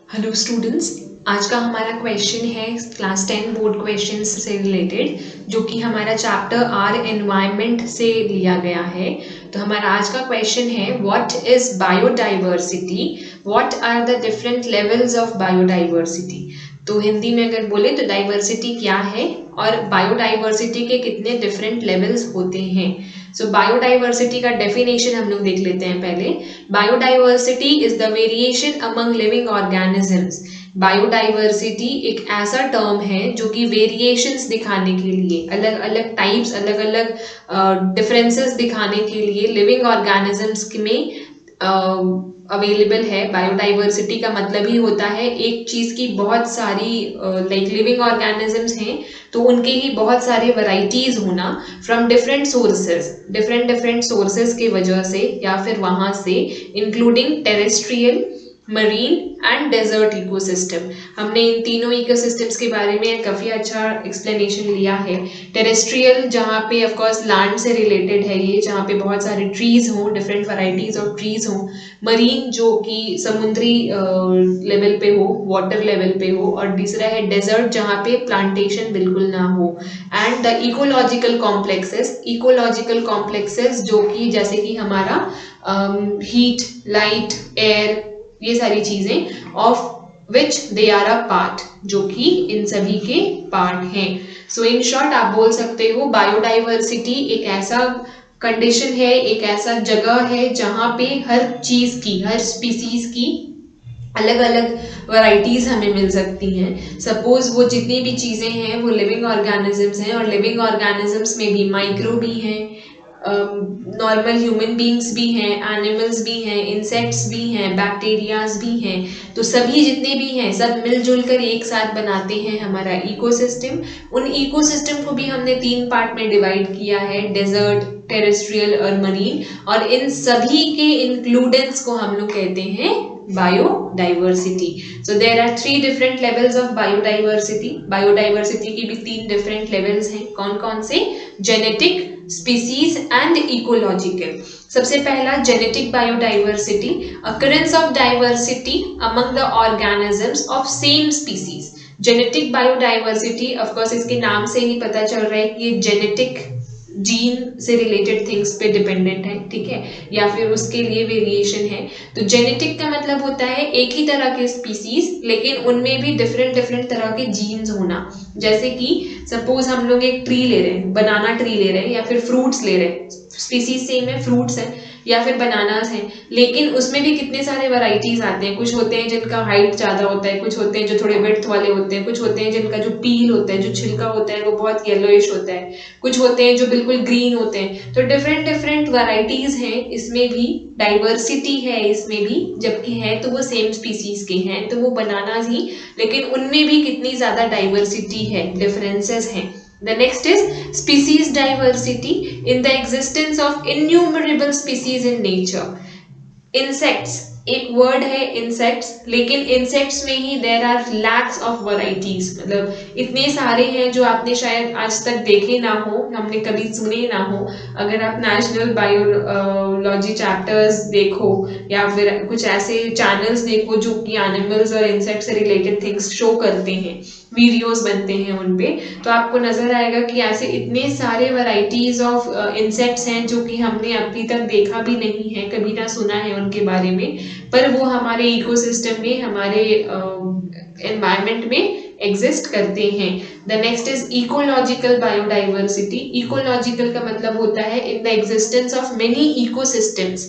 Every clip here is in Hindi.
हेलो स्टूडेंट्स, आज का हमारा क्वेश्चन है क्लास 10 बोर्ड क्वेश्चंस से रिलेटेड, जो कि हमारा चैप्टर आर एनवायरनमेंट से लिया गया है। तो हमारा आज का क्वेश्चन है what is biodiversity, what are the different levels of biodiversity. तो हिंदी में अगर बोले तो डाइवर्सिटी क्या है और बायोडाइवर्सिटी के कितने डिफरेंट लेवल्स होते हैं। सो बायोडाइवर्सिटी का डेफिनेशन हम लोग देख लेते हैं पहले। Biodiversity is the variation among living organisms. Biodiversity एक ऐसा टर्म है जो कि वेरिएशंस दिखाने के लिए, अलग अलग टाइप्स, अलग अलग डिफरेंसेस दिखाने के लिए लिविंग ऑर्गेनिजम्स में अवेलेबल है। बायोडाइवर्सिटी का मतलब ही होता है एक चीज की बहुत सारी लाइक लिविंग ऑर्गेनिजम्स हैं तो उनके ही बहुत सारे वैरायटीज होना फ्रॉम डिफरेंट डिफरेंट सोर्सेज की वजह से या फिर वहां से, including terrestrial, marine and desert ecosystem. हमने इन तीनों इकोसिस्टम्स के बारे में काफी अच्छा एक्सप्लेनेशन लिया है। टेरेस्ट्रियल जहाँ पे ऑफ कोर्स लैंड से रिलेटेड है ये, जहाँ पे बहुत सारे ट्रीज हों, डिफरेंट वैरायटीज ऑफ ट्रीज हों। मरीन जो कि समुद्री लेवल पे हो, वाटर लेवल पे हो। और तीसरा है डेजर्ट जहाँ पे प्लांटेशन बिल्कुल ना हो। एंड द इकोलॉजिकल कॉम्प्लेक्सेस जो कि जैसे कि हमारा हीट, लाइट, एयर, ये सारी चीजें of which they are a part, जो कि इन सभी के पार्ट हैं। सो इन शॉर्ट आप बोल सकते हो बायोडाइवर्सिटी एक ऐसा कंडीशन है, एक ऐसा जगह है जहां पे हर चीज की, हर स्पीसीज की अलग अलग वैरायटीज हमें मिल सकती हैं। सपोज वो जितनी भी चीजें हैं वो लिविंग ऑर्गेनिजम्स हैं, और लिविंग ऑर्गेनिजम्स में भी माइक्रो भी हैं, नॉर्मल ह्यूमन बींग्स भी हैं, एनिमल्स भी हैं, इंसेक्ट्स भी हैं, बैक्टीरियाज भी हैं। तो सभी जितने भी हैं सब मिलजुल कर एक साथ बनाते हैं हमारा इकोसिस्टम। उन इकोसिस्टम को भी हमने 3 पार्ट में डिवाइड किया है, डेजर्ट, टेरेस्ट्रियल और मरीन। और इन सभी के इंक्लूडेंस को हम लोग कहते हैं biodiversity. So there are 3 different levels of biodiversity. Biodiversity की भी 3 डिफरेंट लेवल्स हैं। कौन कौन से? Genetic, species and ecological. सबसे पहला genetic biodiversity, occurrence of diversity among the organisms of same species. Genetic biodiversity of course इसके नाम से ही पता चल रहा है कि ये जेनेटिक, जीन से रिलेटेड थिंग्स पे डिपेंडेंट है, ठीक है, या फिर उसके लिए वेरिएशन है। तो जेनेटिक का मतलब होता है एक ही तरह के स्पीसीज लेकिन उनमें भी डिफरेंट डिफरेंट तरह के जीन्स होना। जैसे कि सपोज हम लोग एक ट्री ले रहे हैं, बनाना ट्री ले रहे हैं या फिर फ्रूट्स ले रहे हैं, स्पीसीज सेम है, फ्रूट्स है या फिर बनानास हैं, लेकिन उसमें भी कितने सारे वैरायटीज आते हैं। कुछ होते हैं जिनका हाइट ज्यादा होता है, कुछ होते हैं जो थोड़े विड्थ वाले होते हैं, कुछ होते हैं जिनका जो पील होता है, जो छिलका होता है वो बहुत येलोइश होता है, कुछ होते हैं जो बिल्कुल ग्रीन होते हैं। तो डिफरेंट डिफरेंट वैरायटीज हैं, इसमें भी डाइवर्सिटी है, इसमें भी जबकि है तो वो सेम स्पीसीज के हैं, तो वो बनानास ही, लेकिन उनमें भी कितनी ज्यादा डाइवर्सिटी है, डिफरेंसेस हैं। The next is species diversity in the existence of innumerable species in nature. Insects, एक वर्ड है इंसेक्ट्स, लेकिन इंसेक्ट्स में ही there are lacks of varieties. मतलब इतने सारे हैं जो आपने शायद आज तक देखे ना हो, हमने कभी सुने ना हो। अगर आप नेशनल बायोलॉजी चैप्टर्स देखो या फिर कुछ ऐसे चैनल्स देखो जो कि एनिमल्स और इंसेक्ट से रिलेटेड थिंग्स शो करते हैं, वीडियोस बनते हैं उन पे, तो आपको नजर आएगा कि ऐसे इतने सारे वैरायटीज ऑफ इंसेक्ट्स हैं जो कि हमने अभी तक देखा भी नहीं है, कभी ना सुना है उनके बारे में, पर वो हमारे इकोसिस्टम में, हमारे एनवायरनमेंट में एग्जिस्ट करते हैं। The next is ecological biodiversity. Ecological का मतलब होता है in the existence of many ecosystems.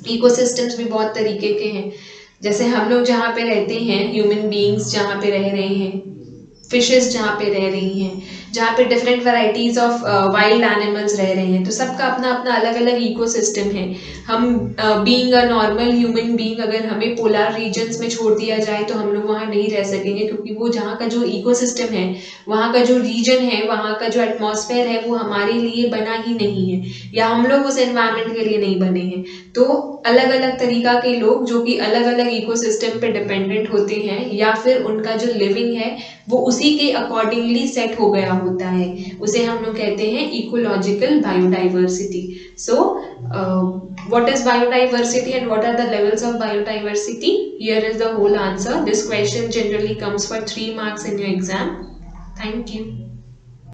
Ecosystems भी बहुत तरीके के हैं, जैसे हम लोग जहाँ पे रहते हैं, ह्यूमन बीइंग्स जहाँ पे रह रहे हैं, फिशेस जहाँ पे रह रही हैं, जहाँ पे different varieties of wild animals रह रहे हैं, तो सबका अपना अपना अलग अलग इकोसिस्टम है। हम being a normal human being, अगर हमें पोलर रीजन्स में छोड़ दिया जाए तो हम लोग वहाँ नहीं रह सकेंगे, क्योंकि वो जहाँ का जो इकोसिस्टम है, वहाँ का जो रीजन है, वहाँ का जो एटमॉस्फेयर है वो हमारे लिए बना ही नहीं है, या हम लोग उस एनवायरमेंट के लिए नहीं बने हैं। तो अलग अलग तरीका के लोग जो कि अलग अलग इकोसिस्टम पे डिपेंडेंट होते हैं या फिर उनका जो लिविंग है वो उसी के अकॉर्डिंगली सेट हो गया होता है, उसे हम लोग कहते हैं ecological biodiversity. So what is biodiversity and what are the levels of biodiversity? Here is the whole answer. This question generally comes for 3 marks in your exam. Thank you.